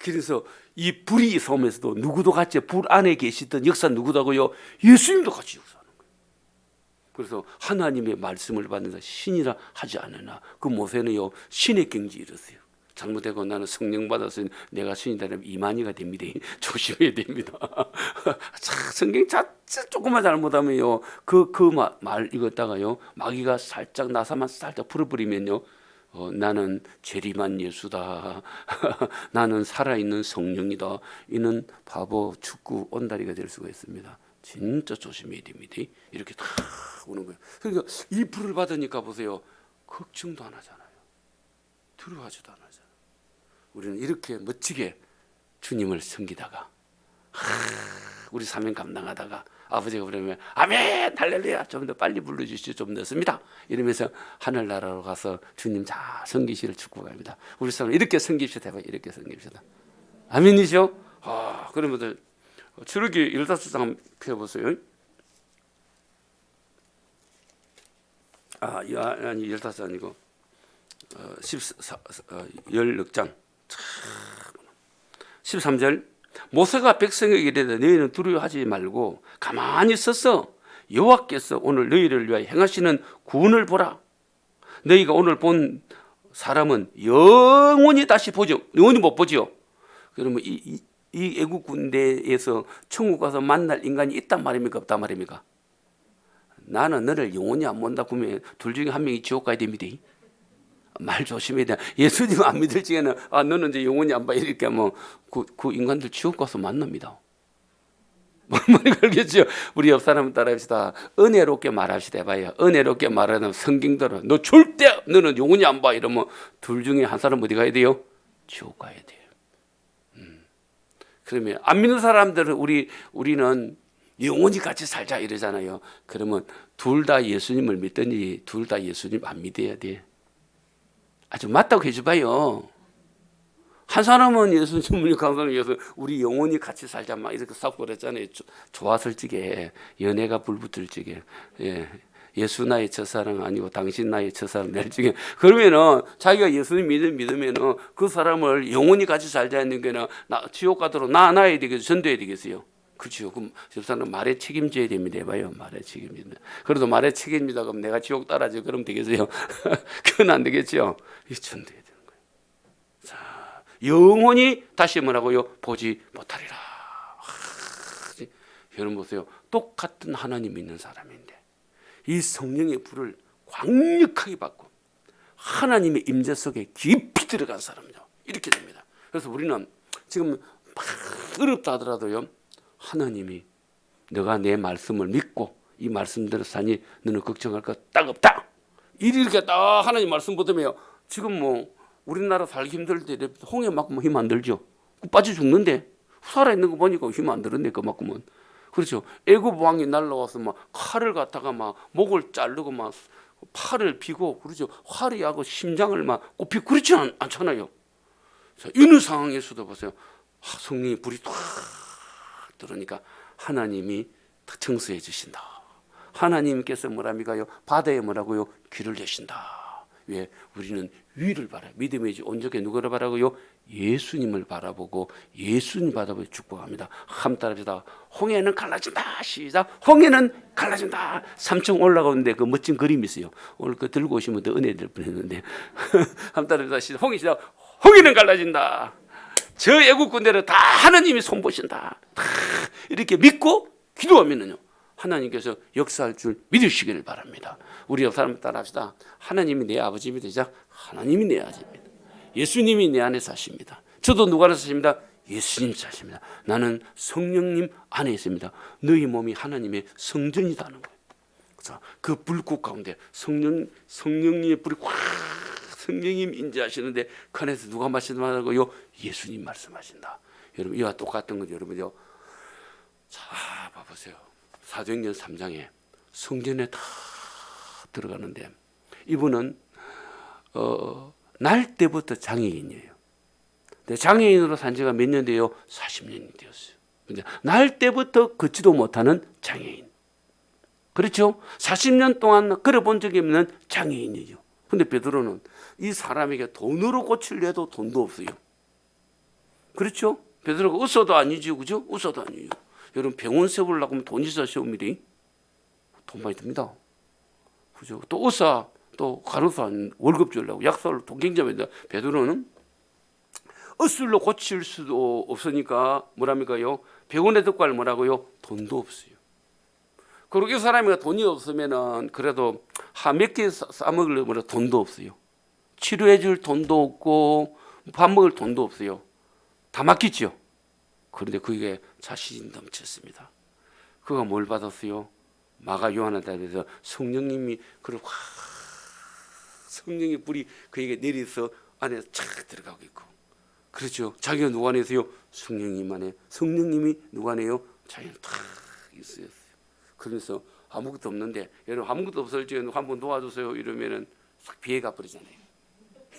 그래서 이 불이 이사 오면서도 누구도 같이 불 안에 계시던 역사 누구도 하고요? 예수님도 같이 역사하는 거예요. 그래서 하나님의 말씀을 받는다 신이라 하지 않으나 그 모세는요 신의 경지에 이르렀어요. 잘못되고 나는 성령 받았으니 내가 신이다면 이만희가 됩니다. 조심해야 됩니다. 성경 자체 조금만 잘못하면요 그 말 읽었다가요 마귀가 살짝 나사만 살짝 풀어버리면요 나는 재림한 예수다. 나는 살아있는 성령이다. 이는 바보 축구 온다리가 될 수가 있습니다. 진짜 조심해야 됩니다. 이렇게 다 오는 거예요. 그러니까 이 불을 받으니까 보세요 걱정도 안 하잖아요. 두려워하지도 않아요. 우리는 이렇게 멋지게 주님을 섬기다가 우리 사명 감당하다가 아버지가 그러면 아멘 할렐루야 좀 더 빨리 불러주시죠 좀 늦습니다 이러면서 하늘나라로 가서 주님 잘 섬기시를 축복합니다. 우리 사람 이렇게 섬깁시다. 이렇게 섬깁시다. 아멘이죠? 그러면 출애기 15장 한번 펴보세요. 아니 15장 아니고 16장 13절 모세가 백성에게 이르되 너희는 두려워하지 말고 가만히 서서 여호와께서 오늘 너희를 위하여 행하시는 구원을 보라. 너희가 오늘 본 사람은 영원히 다시 보죠. 영원히 못 보죠. 그러면 이 애국 군대에서 천국 가서 만날 인간이 있단 말입니까 없단 말입니까? 나는 너를 영원히 안 본다 그러면 둘 중에 한 명이 지옥 가야 됩니다. 말 조심해야 돼. 예수님 안 믿을 적에는 너는 이제 영원히 안 봐 이렇게 하면 그 인간들 지옥 가서 만납니다. 뭔 알겠죠? 우리 옆 사람 따라합시다. 은혜롭게 말합시다 해봐요. 은혜롭게 말하면 성경대로 너 절대 너는 영원히 안 봐 이러면 둘 중에 한 사람 어디 가야 돼요? 지옥 가야 돼요. 그러면 안 믿는 사람들은 우리는 영원히 같이 살자 이러잖아요. 그러면 둘 다 예수님을 믿더니 둘 다 예수님 안 믿어야 돼. 아주 맞다고 해줘봐요. 한 사람은 예수님을 믿고 한 사람은 예수 우리 영원히 같이 살자 막 이렇게 싸우고 그랬잖아요. 좋았을 적에 연애가 불붙을 적에 예수 나의 첫사랑 아니고 당신 나의 첫사랑 될 적에 그러면은 자기가 예수님 믿으면은 그 사람을 영원히 같이 살자 했는 게는 지옥 가도록 나야 되겠어요. 전도해야 되겠어요. 그렇죠. 그럼 집사는 말에 책임져야 됩니다. 해봐요. 말에 책임진다. 그래도 말에 책임지다 그럼 내가 지옥 따라죠. 그럼 되겠어요? 그건 안 되겠죠. 이 전도해야 되는 거예요. 자, 영원히 다시 뭐라고요? 보지 못하리라. 여러분 보세요. 똑같은 하나님 믿는 사람인데 이 성령의 불을 강력하게 받고 하나님의 임재 속에 깊이 들어간 사람이죠. 이렇게 됩니다. 그래서 우리는 지금 막 어렵다 하더라도요. 하나님이 너가 내 말씀을 믿고 이 말씀대로 사니 너는 걱정할 것 딱 없다. 이렇게 딱 하나님 말씀 보면 지금 뭐 우리나라 살기 힘들 때 홍해 맞으면 힘 안 들죠. 빠져 죽는데 살아있는 거 보니까 힘 안 들었네 그만큼은. 그렇죠. 애굽 왕이 날라와서 막 칼을 갖다가 막 목을 자르고 막 팔을 비고 그러죠. 활이 하고 심장을 막 꼽히고 그렇지 않잖아요. 자, 이런 상황에서도 보세요. 성령의 불이 탁 들으니까 하나님이 청소해 주신다. 하나님께서 뭐랍니까요? 바다에 뭐라고요? 귀를 여신다. 왜? 우리는 위를 바라. 믿음이지 온전히 누구를 바라고요? 예수님을 바라보고 예수님 바라보고 축복합니다. 함 따라합시다. 홍해는 갈라진다. 시작. 홍해는 갈라진다. 3층 올라가는데 그 멋진 그림이 있어요. 오늘 그 들고 오시면 더 은혜 될 뻔했는데. 함 따라합시다. 시작. 홍해는 갈라진다. 저 애국 군대를 다 하나님이 손보신다. 다 이렇게 믿고 기도하면은요 하나님께서 역사할 줄 믿으시기를 바랍니다. 우리 옆 사람 따라합시다. 하나님이 내 아버지입니다. 시작. 하나님이 내 아버지입니다. 예수님이 내 안에 사십니다. 저도 누가 안에 사십니다. 예수님 사십니다. 나는 성령님 안에 있습니다. 너희 몸이 하나님의 성전이다는 거예요. 그래서 그 불꽃 가운데 성령님의 불이 확 성령님 인자하시는데 그 안에서 누가 말씀하고요? 예수님 말씀하신다. 여러분 이와 똑같은 거죠. 여러분요. 자 봐보세요. 사도행전 3장에 성전에 다 들어가는데 이분은 날 때부터 장애인이에요. 근데 장애인으로 산 지가 몇 년 돼요? 40년이 되었어요. 근데 날 때부터 걷지도 못하는 장애인. 그렇죠? 40년 동안 걸어본 적이 없는 장애인이죠. 근데 베드로는 이 사람에게 돈으로 고치려도 돈도 없어요. 그렇죠? 베드로가 의사도 아니죠, 그죠? 의사도 아니에요. 여러분 병원 세우려고 하면 돈 있어야 세웁니다. 돈 많이 듭니다. 그죠? 또 의사, 또 간호사 월급 주려고 약사로 돈 굉장히 많이 듭니다. 베드로는 의술로 고칠 수도 없으니까 뭐랍니까요? 병원에 듣고 할 뭐라고요? 돈도 없어요. 그리고 이 사람이 돈이 없으면은 그래도 몇 개 싸먹을 돈도 없어요. 치료해 줄 돈도 없고 밥 먹을 돈도 없어요. 다 맡기죠. 그런데 그게 자신이 넘쳤습니다. 그가 뭘 받았어요? 마가 요한한테 대해서 성령님이 그를 성령의 불이 그에게 내려서 안에 착 들어가고 있고, 그렇죠. 자기가 누구 안에 있어요? 성령님 안에. 성령님이 누구 안에요? 자기는 탁 있어요. 그래서 아무것도 없는데, 여러분 아무것도 없을 적에 한번 도와주세요 이러면은 싹 피해가 버리잖아요.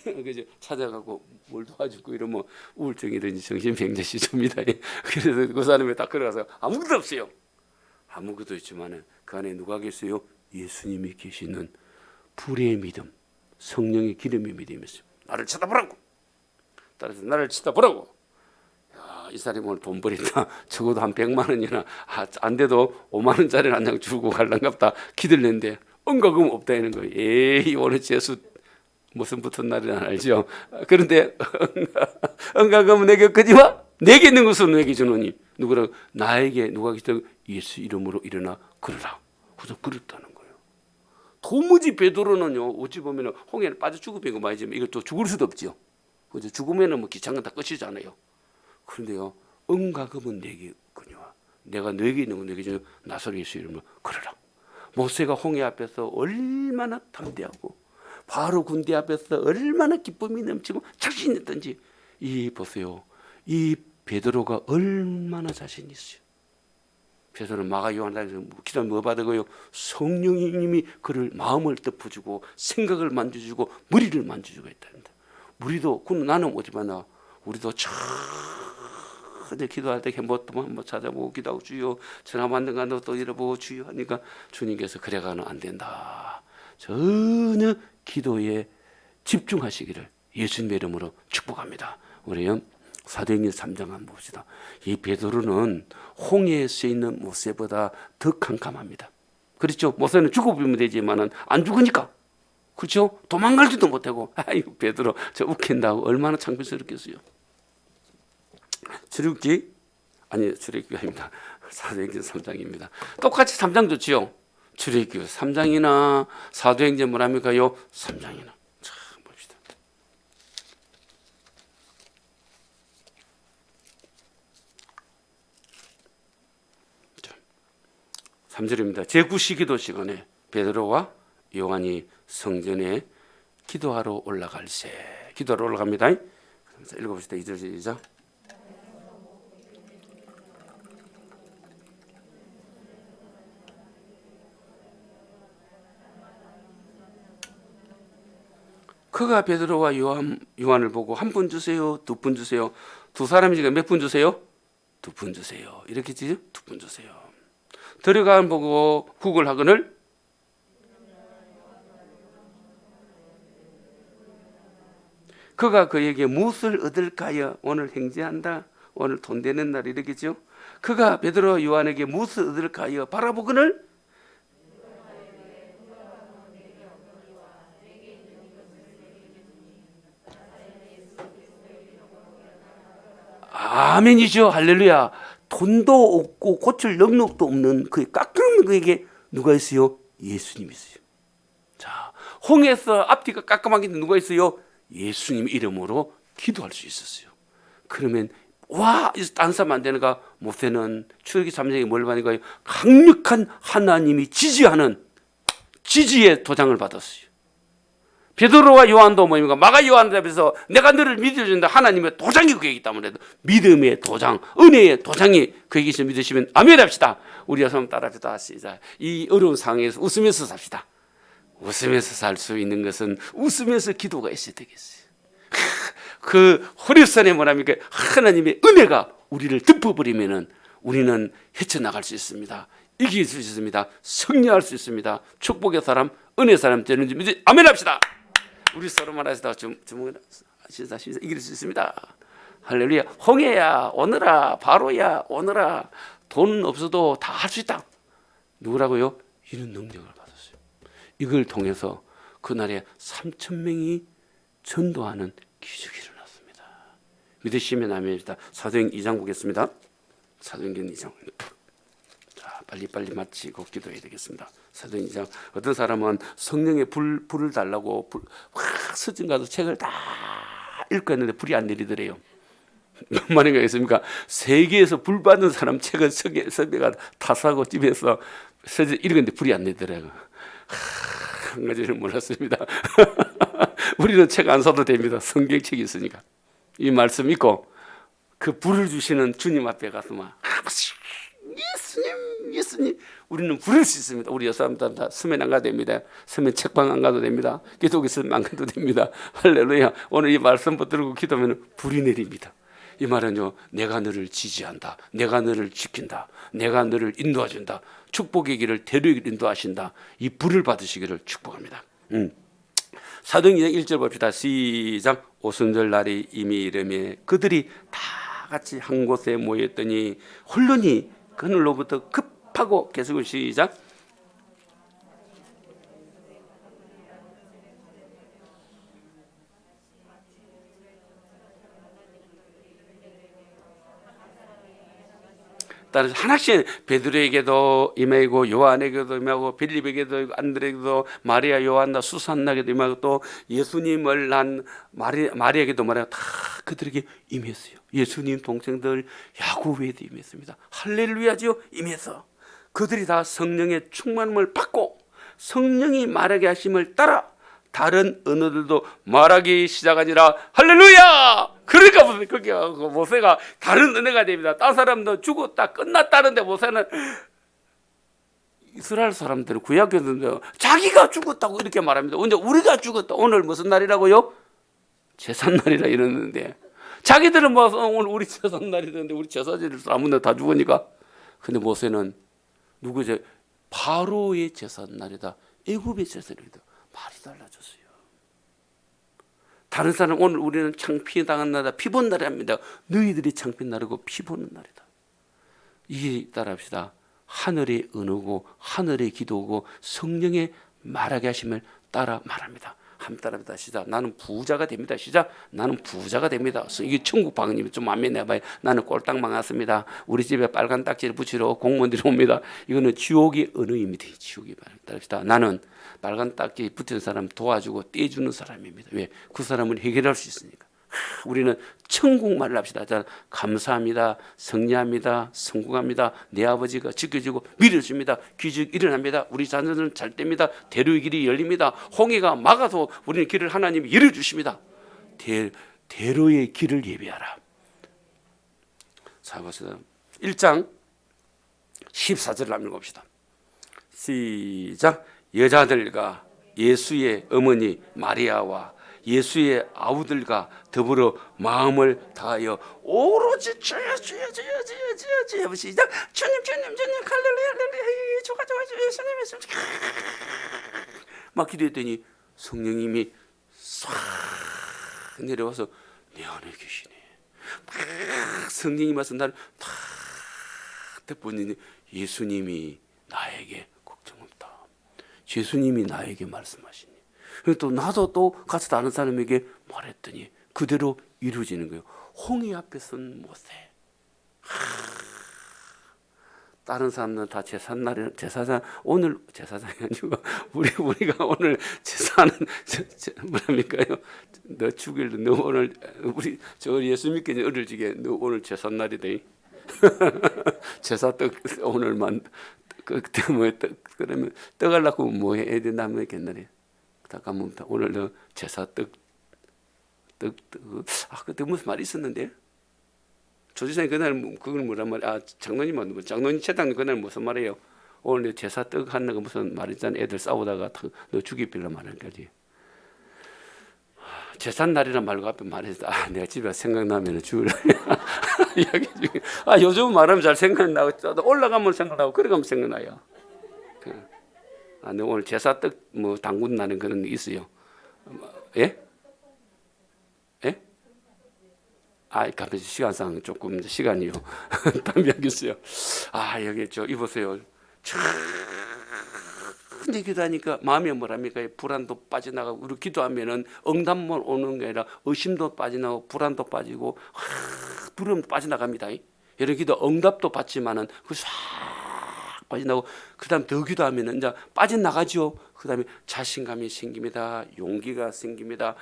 그죠? 찾아가고 뭘 도와주고 이러면 우울증이든지 정신병자 시초입니다. 그래서 그 사람이 딱 걸어가서 아무것도 없어요. 아무것도 있지만은 그 안에 누가 계세요? 예수님이 계시는 불의 믿음, 성령의 기름의 믿음이 있어요. 나를 쳐다보라고. 따라서 나를 쳐다보라고. 야, 이 사람이 오늘 돈 버린다. 적어도 한 100만 원이나 안 돼도 5만 원짜리 한 장 주고 갈란갑다 기들렸는데 언가금 없다는 거예요. 에이, 오늘 재수 무슨 붙은 날이나 알죠. 그런데 언가금은 내게 거지마. 내게 있는 것은 내게 주노니. 누구라? 나에게 누가 기다려? 예수 이름으로 일어나 걸으라. 그래서 걸었다는 거예요. 도무지 베드로는요, 어찌 보면 홍해는 빠져 죽으면 이거 말이지만 이걸 또 죽을 수도 없죠. 그죠? 죽으면은 뭐 기창은 다 끝이잖아요. 그런데요, 언가금은 내게 거니와 내가 너에게 있는 건 내게 주는 나사로 예수 이름으로 걸으라. 모세가 홍해 앞에서 얼마나 담대하고 바로 군대 앞에서 얼마나 기쁨이 넘치고 자신 있던지, 이 보세요, 이 베드로가 얼마나 자신 있어요. 베드로는 마가 요한에서 기도 뭐 받고요, 성령님이 그를 마음을 덮어주고 생각을 만져주고 머리를 만져주고 했답니다. 우리도 그는 나는 오지만 우리도 기도할 때 햄버터 한번 찾아보고 기도하고 주여 전화 받는 간도 또 잃어보고 주여 하니까 주님께서 그래가는 안 된다. 전혀 기도에 집중하시기를 예수님의 이름으로 축복합니다. 우리요 사도행전 3장 한번 봅시다. 이 베드로는 홍해에 쓰여 있는 모세보다 더 캄캄합니다. 그렇죠? 모세는 죽어보면 되지만은 안 죽으니까, 그렇죠? 도망갈지도 못하고, 아이고 베드로 저 웃긴다고 얼마나 창피스럽겠어요. 출애굽기 아닙니다. 사도행전 3장입니다. 똑같이 3장 좋지요. 출애굽기 3장이나 사도행전 뭐랍니까요? 3장이나. 자, 봅시다. 자, 3절입니다. 제9시 기도 시간에 베드로와 요한이 성전에 기도하러 올라갈세. 기도하러 올라갑니다. 읽어봅시다. 2절 시작. 그가 베드로와 요한을 보고 한 분 주세요, 두 분 주세요. 두 사람이니까 몇 분 주세요? 두 분 주세요. 이렇게 지죠? 두 분 주세요. 들어가면 보고 국을 하거늘 그가 그에게 무엇을 얻을까요? 오늘 행제한다. 오늘 돈 되는 날 이렇게죠. 그가 베드로와 요한에게 무엇을 얻을까요? 바라보거늘 아멘이죠. 할렐루야. 돈도 없고 고칠 능력도 없는 그 깎은 그에게 누가 있어요? 예수님이 있어요. 자, 홍해에서 앞뒤가 깜깜하게 누가 있어요? 예수님 이름으로 기도할 수 있었어요. 그러면 와, 딴 사람 안 되는가? 모세는 출애굽기 3장에 뭘 받는가요? 강력한 하나님이 지지하는 지지의 도장을 받았어요. 베드로와 요한도 뭐입니까? 마가 요한 앞에서 내가 너를 믿어준다. 하나님의 도장이 그에게 있기 때문에 믿음의 도장, 은혜의 도장이 그에게 있어 믿으시면 아멘 합시다. 우리 여러분 한번 따라합시다. 하시자. 이 어려운 상황에서 웃으면서 삽시다. 웃으면서 살 수 있는 것은 웃으면서 기도가 있어야 되겠어요. 그 호렙산에 뭐랍니까? 하나님의 은혜가 우리를 덮어버리면은 우리는 헤쳐나갈 수 있습니다. 이길 수 있습니다. 승리할 수 있습니다. 축복의 사람, 은혜의 사람 되는 줄 믿으 아멘 합시다. 우리 서로 말하시다 시작 이길 수 있습니다. 할렐루야. 홍해야 오너라, 바로야 오너라. 돈 없어도 다 할 수 있다. 누구라고요? 이런 능력을 받았어요. 이걸 통해서 그날에 3,000명이 전도하는 기적이 일어났습니다. 믿으시면 아멘입니다. 사도행 2장 보겠습니다. 사도행전 2장. 자, 빨리 마치고 기도해야 되겠습니다. 사도행 2장. 어떤 사람은 성령의 불을 달라고 서점 가서 책을 다 읽고 했는데 불이 안 내리더래요. 뭔 말인가 했습니까? 세계에서 불 받는 사람 책을 섭외가 다 사고 집에서 읽었는데 불이 안 내더라고요. 한 가지를 몰랐습니다. 우리는 책 안 사도 됩니다. 성경책이 있으니까. 이 말씀 읽고 그 불을 주시는 주님 앞에 가서 막 예수님 우리는 부를 수 있습니다. 우리 여사람들 다 서면 안 가도 됩니다. 서면 책방 안 가도 됩니다. 기도기 있으면 안 가도 됩니다. 할렐루야. 오늘 이 말씀 붙들고 기도하면 불이 내립니다. 이 말은요, 내가 너를 지지한다, 내가 너를 지킨다, 내가 너를 인도해준다, 축복의 길을 대로의 길을 인도하신다. 이 불을 받으시기를 축복합니다. 사도행전 1절 봅시다. 시작. 오순절 날이 이미 이르매 그들이 다 같이 한 곳에 모였더니 혼란이 그늘로부터 급하고 계속 시작. 따라서 하나씩 베드로에게도 임하고 요한에게도 임하고 빌립에게도 안드레에게도 마리아 요한나 수산나에게도 임하고 또 예수님을 난 마리아에게도 말하고 다 그들에게 임했어요. 예수님 동생들 야고보에도 임했습니다. 할렐루야죠. 임해서 그들이 다 성령의 충만함을 받고 성령이 말하게 하심을 따라 다른 언어들도 말하기 시작하니라. 할렐루야. 그러니까 그게 모세가 다른 은혜가 됩니다. 딴 사람도 죽었다 끝났다는데 모세는 이스라엘 사람들은 구약에서는 자기가 죽었다고 이렇게 말합니다. 언제 우리가 죽었다. 오늘 무슨 날이라고요? 제삿날이라 이러는데 자기들은 뭐 오늘 우리 제삿날이라는데 우리 제사지를 아무나 다 죽으니까. 근데 모세는 누구죠? 바로의 제삿날이다. 애굽의 제삿날이다. 말이 달라졌어요. 다른 사람 오늘 우리는 창피당한 날이다. 피본 날이랍니다. 너희들이 창피 나르고 피보는 날이다. 이게 따라합시다. 하늘의 언어고 하늘의 기도고 성령의 말하게 하심을 따라 말합니다. 함 따라합니다. 시작. 나는 부자가 됩니다. 시작. 나는 부자가 됩니다. 이게 천국 방언이면 좀 안면 내봐요. 나는 꼴딱 망했습니다. 우리 집에 빨간 딱지를 붙이러 공무원들이 옵니다. 이거는 지옥의 언어입니다. 지옥의 말. 따라합시다. 나는 빨간 딱지 붙은 사람 도와주고 떼주는 사람입니다. 왜? 그 사람은 해결할 수 있으니까. 우리는 천국말을 합시다. 자, 감사합니다. 승리합니다. 성공합니다. 내 아버지가 지켜주고 밀어줍니다. 기적이 일어납니다. 우리 자녀들은 잘 됩니다. 대로의 길이 열립니다. 홍해가 막아도 우리는 길을 하나님이 열어주십니다. 대로의 길을 예비하라. 자, 보세요. 1장 14절을 한번 읽어봅시다. 시작. 여자들과 예수의 어머니 마리아와 예수의 아우들과 더불어 마음을 다하여 오로지 주여 시작. 주님 할렐루야 주가 예수님 막 기도했더니 성령님이 싹 내려와서 내 안에 계시네. 성령이 와서 나를 탁 덮으니 예수님이 나에게 걱정 없다. 예수님이 나에게 말씀하시니. 또 나도 또 가서 다른 사람에게 말했더니 그대로 이루어지는 거예요. 홍해 앞에 선 모세. 다른 사람들은 다 제삿날에 제사장 오늘 제사장이 아니고 우리가 오늘 제사는 뭐랍니까요? 너 죽일 너 오늘 우리 저 예수 믿기 어릴 적에 너 오늘 제삿날이다. 제사떡 오늘만 그때 뭐 그러면 떡 하려고 뭐 해야 된다 뭐 옛날에. 잠깐만 오늘 너 제사 떡 그때 무슨 말이 있었는데 조지사님 그날 그걸 뭐란 말이야. 장로님 최당 그날 무슨 말이에요? 오늘 제사 떡 하는 거 무슨 말 있잖아. 애들 싸우다가 너 죽이빌라 말하는 거지. 제삿날이란 말과 앞에 말해서 내가 집에 생각나면 죽을래. 이야기 중에 요즘 말하면 잘 생각나고 또 올라가면 생각나고 그래가면 생각나요. 오늘 제사 떡 뭐 당근 나는 그런 게 있어요. 예? 예? 갑자기 시간상 조금 시간이요. 다음 이야기했어요. 여기 이보세요. 천천히 기도하니까 마음이 뭐랍니까? 불안도 빠져나가고, 우리 기도하면은 응답만 오는 게 아니라 의심도 빠져나가고 불안도 빠지고 두려움도 빠져나갑니다. 여러 기도 응답도 받지만은 싹 빠져나가고, 그다음 더 기도하면은 이제 빠져나가죠. 그다음에 자신감이 생깁니다. 용기가 생깁니다.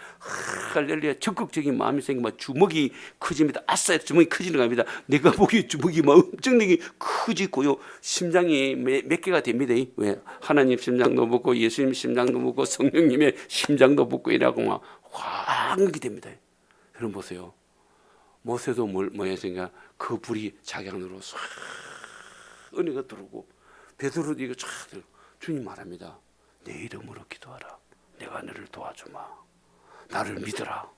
할렐루야, 적극적인 마음이 생기면 주먹이 커집니다. 아싸, 주먹이 커지는 겁니다. 내가 보기에 주먹이 막 엄청나게 커지고요. 심장이 몇 개가 됩니다. 왜? 하나님 심장도 붙고 예수님 심장도 붙고 성령님의 심장도 붙고 이라고 막 확이 됩니다. 여러분 보세요. 모세도 뭐였으니까 그 불이 자기 안으로 싹 은혜가 들어오고, 베드로도 이거 쫙 주님 말합니다. 내 이름으로 기도하라. 내가 너를 도와주마. 나를 믿어라.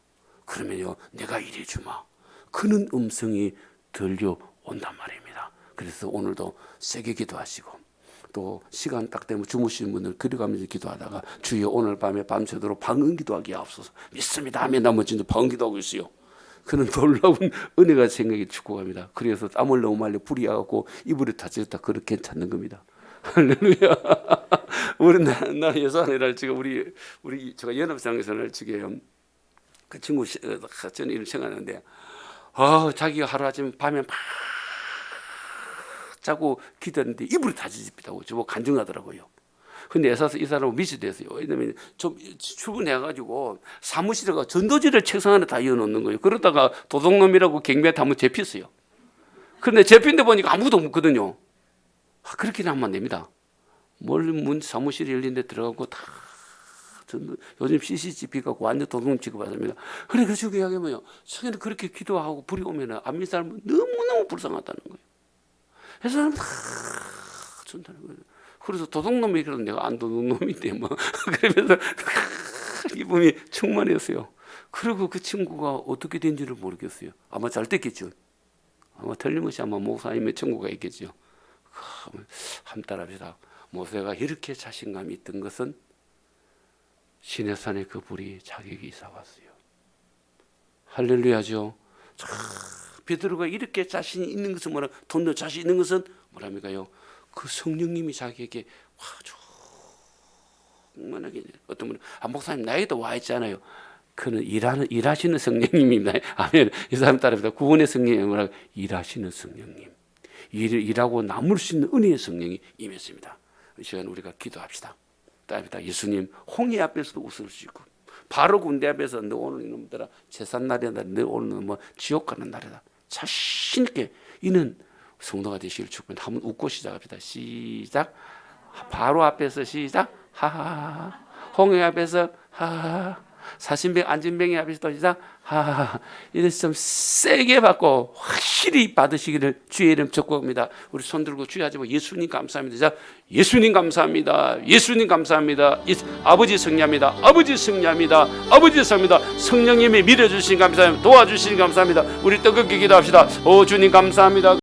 그러면요 내가 이래주마. 그는 음성이 들려온단 말입니다. 그래서 오늘도 세게 기도하시고, 또 시간 딱 되면 주무시는 분들 그려가면서 기도하다가 주여 오늘 밤에 밤새도록 방언 기도하기 앞서서 믿습니다 하면 나머지는 방언 기도하고 있어요. 그는 놀라운 은혜가 생각이 축복합니다. 그래서 땀을 너무 많이 뿌리어갖고 이불에 다쳤다 그렇게 괜찮는 겁니다. 할렐루야. 우리 나 여사네를 지금 우리 제가 연합상에서는 지금 그 친구 저는 이름 생각하는데 자기가 하루아침 밤에 막 자고 기도했는데 이불이 다 뒤집히다고 저보고 간증하더라고요. 근데 애사서 이 사람은 미치 됐어요. 왜냐면 좀 출근해가지고 사무실에 가 전도지를 책상 안에 다 이어놓는 거예요. 그러다가 도둑놈이라고 경비한테 한번 잡혔어요. 그런데 잡힌 데 보니까 아무도 없거든요. 그렇게는 하면 안 됩니다. 문 사무실이 열린 데 들어가고 다 요즘 CCTV가 완전 도둑놈 취급받습니다. 그래서 그 이야기 뭐예요? 성에는 그렇게 기도하고 불이 오면 안 믿는 사람은 너무너무 불쌍하다는 거예요. 그래서 사람 다 준다는 거예요. 그래서 도둑놈이 그래도 내가 안 도둑놈인데 뭐 그러면서 기쁨이 충만했어요. 그리고 그 친구가 어떻게 된지를 모르겠어요. 아마 잘 됐겠죠. 아마 틀림없이 아마 목사님의 친구가 있겠죠. 한번 따라합시다. 모세가 이렇게 자신감이 있던 것은 시내산의 그 불이 자기에게 이사왔어요. 할렐루야죠. 베드로가 이렇게 자신이 있는 것은 뭐라, 돈도 자신 있는 것은 뭐랍니까요? 그 성령님이 자기에게 충만하게, 어떤 분은 목사님 나에게도 와 있잖아요. 그는 일하시는 성령님입니다. 아멘. 이 사람 따라합니다. 구원의 성령이 뭐라, 일하시는 성령님. 일하고 남을 수 있는 은혜의 성령이 임했습니다. 이 시간 우리가 기도합시다. 따릅니다. 예수님, 홍해 앞에서도 웃을 수 있고, 바로 군대 앞에서 너 오늘 이놈들아 제삿날이다, 너 오늘 뭐 지옥 가는 날이다, 자신 있게 이는 성도가 되시길 축복합니다. 한번 웃고 시작합시다. 시작. 바로 앞에서 시작. 하하하. 홍해 앞에서 하하하. 사신병 안진병의 앞에서 시작. 하하하. 이래서 좀 세게 받고 확실히 받으시기를 주의 이름 축복합니다. 우리 손 들고 주의 하지 마. 예수님 감사합니다. 자, 예수님 감사합니다. 예수님 감사합니다. 아버지 승리합니다. 아버지 승리합니다. 아버지 승리합니다. 성령님이 밀어주신 감사합니다. 도와주신 감사합니다. 우리 뜨겁게 기도합시다. 오 주님 감사합니다.